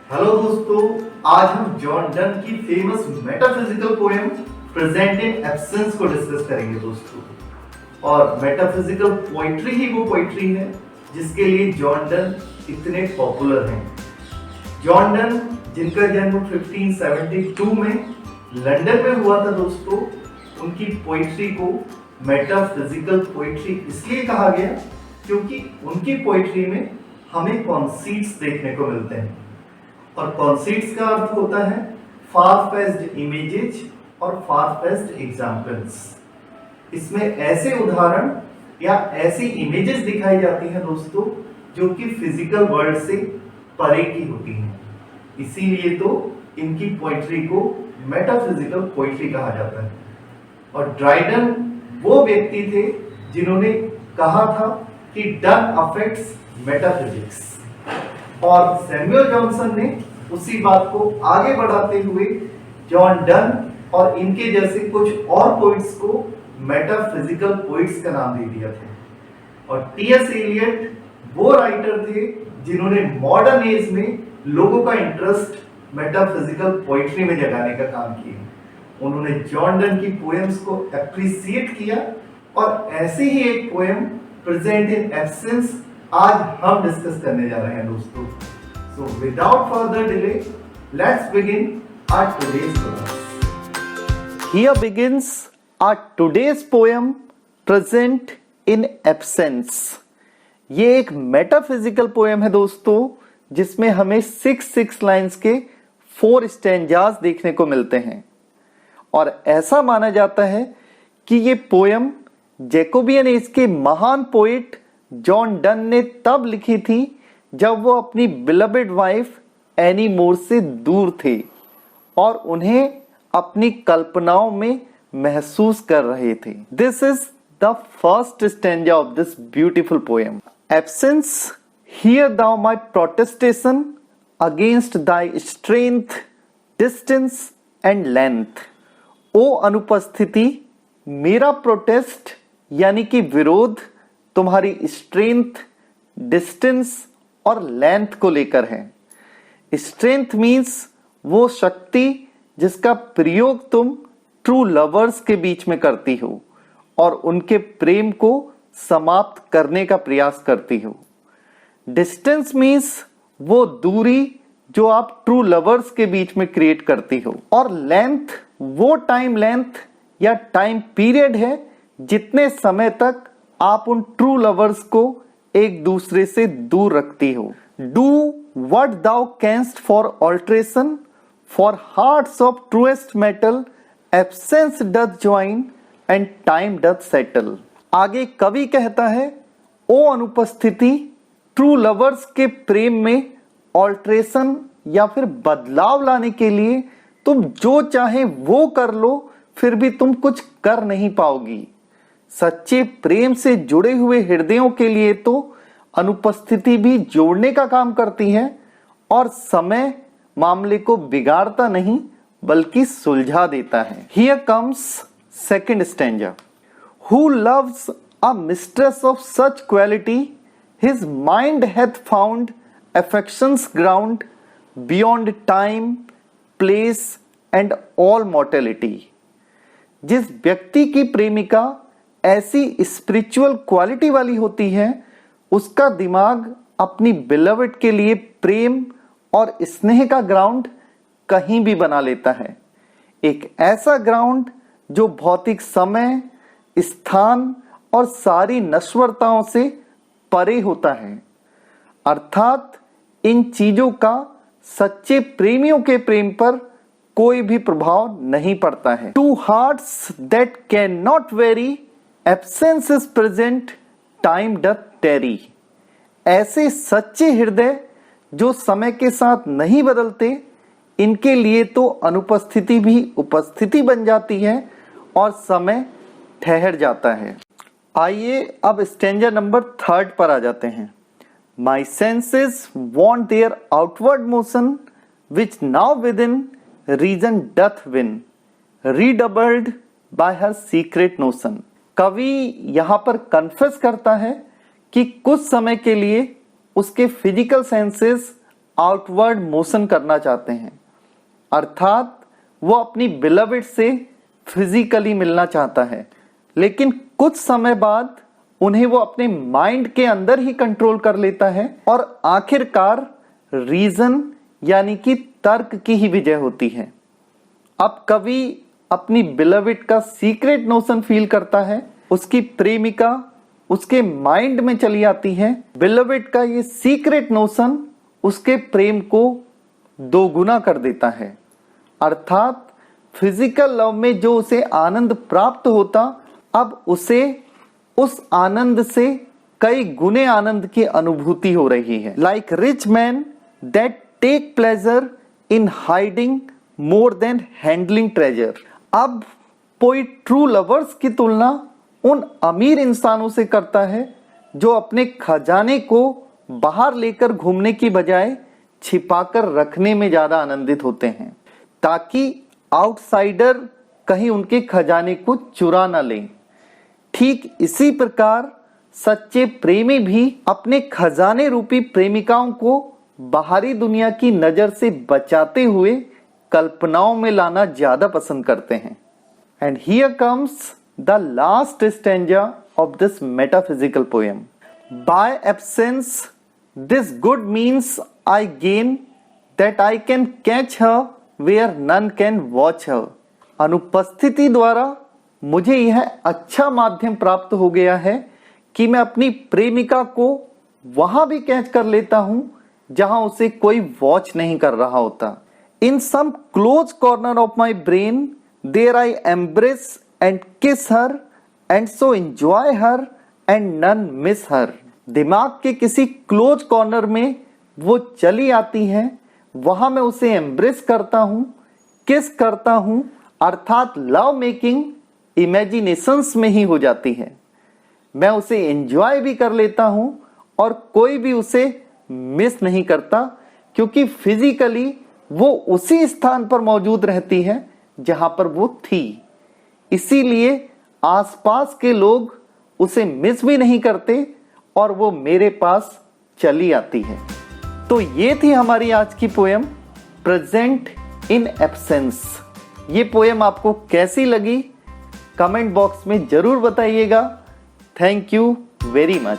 Hello दोस्तों, आज हम जॉन डन की famous metaphysical poem present in absence को डिस्कस करेंगे दोस्तों। और मेटाफिजिकल पोइट्री ही वो पोइट्री है जिसके लिए जॉन डन इतने पॉपुलर हैं। जॉन डन जिनका जन्म 1572 में लंदन में हुआ था दोस्तों, उनकी पोइट्री को मेटाफिजिकल पोइट्री इसलिए कहा गया क्योंकि उनकी पोइट्री में हमें कॉन्सीट्स देखने को मिलते हैं। और कॉन्सीट्स का अर्थ होता है फार फेच्ड इमेजेस और फार फेच्ड एग्जाम्पल्स। इसमें ऐसे उदाहरण या ऐसी इमेजेस दिखाई जाती हैं दोस्तों जो कि फिजिकल वर्ल्ड से परे की होती हैं। इसीलिए तो इनकी पोइट्री को मेटाफिजिकल पोइट्री कहा जाता है। और ड्राइडन वो व्यक्ति थे जिन्होंने कहा था कि डन अफेक्ट्स मेटाफिजिक्स, और सैमुअल जॉनसन ने उसी बात को आगे बढ़ाते हुए जॉन डन और इनके जैसे कुछ और पोइट्स को मेटाफिजिकल पोइट्स का नाम दे दिया था। और टी.एस. एलियट वो राइटर थे जिन्होंने मॉडर्न एज में लोगों का इंटरेस्ट मेटाफिजिकल पोइट्री में जगाने का काम किया। उन्होंने जॉन डन की पोएम्स को एप्रिसिएट किया और ऐसे ही एक पोएम प्रेजेंट इन एब्सेंस आज हम डिस्कस करने जा रहे हैं दोस्तों। So without further delay, let's begin our today's poem. Here begins our today's poem, Present in Absence. ये एक मेटाफिजिकल पोएम है दोस्तों, जिसमें हमें 6 लाइंस के 4 स्टैंजास देखने को मिलते हैं। और ऐसा माना जाता है कि ये पोएम जैकोबियन एज के महान पोइट जॉन डन ने तब लिखी थी जब वो अपनी बिलवेड वाइफ एनी मोर से दूर थे और उन्हें अपनी कल्पनाओं में महसूस कर रहे थे। This is the first stanza of this beautiful poem. Absence, hear thou my protestation against thy strength, distance and length. O अनुपस्थिति, मेरा प्रोटेस्ट यानी कि विरोध तुम्हारी स्ट्रेंथ, डिस्टेंस और लेंथ को लेकर है। स्ट्रेंथ मीन्स वो शक्ति जिसका प्रयोग तुम ट्रू लवर्स के बीच में करती हो और उनके प्रेम को समाप्त करने का प्रयास करती हो। डिस्टेंस मीन्स वो दूरी जो आप ट्रू लवर्स के बीच में क्रिएट करती हो। और लेंथ वो टाइम लेंथ या टाइम पीरियड है जितने समय तक आप उन ट्रू लवर्स को एक दूसरे से दूर रखती हो। Do what thou canst for alteration, for hearts of truest mettle, absence doth join and time doth settle. आगे कवि कहता है, ओ अनुपस्थिति, ट्रू लवर्स के प्रेम में ऑल्ट्रेशन या फिर बदलाव लाने के लिए तुम जो चाहे वो कर लो, फिर भी तुम कुछ कर नहीं पाओगी। सच्चे प्रेम से जुड़े हुए हृदयों के लिए तो अनुपस्थिति भी जोड़ने का काम करती है और समय मामले को बिगाड़ता नहीं बल्कि सुलझा देता है। Here comes second stanza. Who loves a mistress of such quality, his mind hath found affection's ground beyond time, place and all mortality. जिस व्यक्ति की प्रेमिका ऐसी स्पिरिचुअल क्वालिटी वाली होती है, उसका दिमाग अपनी बिलवेड के लिए प्रेम और स्नेह का ग्राउंड कहीं भी बना लेता है। एक ऐसा ग्राउंड जो भौतिक समय, स्थान और सारी नश्वरताओं से परे होता है। अर्थात इन चीजों का सच्चे प्रेमियों के प्रेम पर कोई भी प्रभाव नहीं पड़ता है। Two hearts that can not vary, absence is present, time doth tarry. ऐसे सच्चे हृदय जो समय के साथ नहीं बदलते, इनके लिए तो अनुपस्थिति भी उपस्थिति बन जाती है और समय ठहर जाता है। आइए अब स्टैंजा नंबर 3 पर आ जाते हैं। My senses want their outward motion, which now within reason doth win, redoubled by her secret notion. कवि यहां पर कन्फेस करता है कि कुछ समय के लिए उसके फिजिकल सेंसेस आउटवर्ड मोशन करना चाहते हैं, अर्थात वो अपनी बिलवेड से फिजिकली मिलना चाहता है, लेकिन कुछ समय बाद उन्हें वो अपने माइंड के अंदर ही कंट्रोल कर लेता है और आखिरकार रीजन यानी कि तर्क की ही विजय होती है। अब कवि अपनी बिलवेड का सीक्रेट नोशन फील करता है, उसकी प्रेमिका उसके माइंड में चली आती है। बिलवेड का ये सीक्रेट नोशन उसके प्रेम को दोगुना कर देता है, अर्थात फिजिकल लव में जो उसे आनंद प्राप्त होता, अब उसे उस आनंद से कई गुने आनंद की अनुभूति हो रही है। Like rich man that take pleasure in hiding more than handling treasure. अब कोई ट्रू लवर्स की तुलना उन अमीर इंसानों से करता है जो अपने खजाने को बाहर लेकर घूमने की बजाय छिपाकर रखने में ज्यादा आनंदित होते हैं, ताकि आउटसाइडर कहीं उनके खजाने को चुरा ना लें। ठीक इसी प्रकार सच्चे प्रेमी भी अपने खजाने रूपी प्रेमिकाओं को बाहरी दुनिया की नजर से बचाते हुए कल्पनाओं में लाना ज्यादा पसंद करते हैं। And here comes the last stanza of this metaphysical poem. By absence this good means I gain that I can catch her where none can watch her. अनुपस्थिति द्वारा मुझे यह अच्छा माध्यम प्राप्त हो गया है कि मैं अपनी प्रेमिका को वहां भी कैच कर लेता हूं जहां उसे कोई वॉच नहीं कर रहा होता। In some close corner of my brain there I embrace and kiss her and so enjoy her and none miss her. दिमाग के किसी क्लोज कॉर्नर में वो चली आती है, वहां मैं उसे एम्ब्रेस करता हूं, किस करता हूं, अर्थात लव मेकिंग इमेजिनेशंस में ही हो जाती है। मैं उसे एंजॉय भी कर लेता हूं और कोई भी उसे मिस नहीं करता, क्योंकि फिजिकली वो उसी स्थान पर मौजूद रहती है जहां पर वो थी। इसीलिए आसपास के लोग उसे मिस भी नहीं करते और वो मेरे पास चली आती है। तो ये थी हमारी आज की पोएम प्रेजेंट इन एब्सेंस। ये पोएम आपको कैसी लगी कमेंट बॉक्स में जरूर बताइएगा। Thank you very much.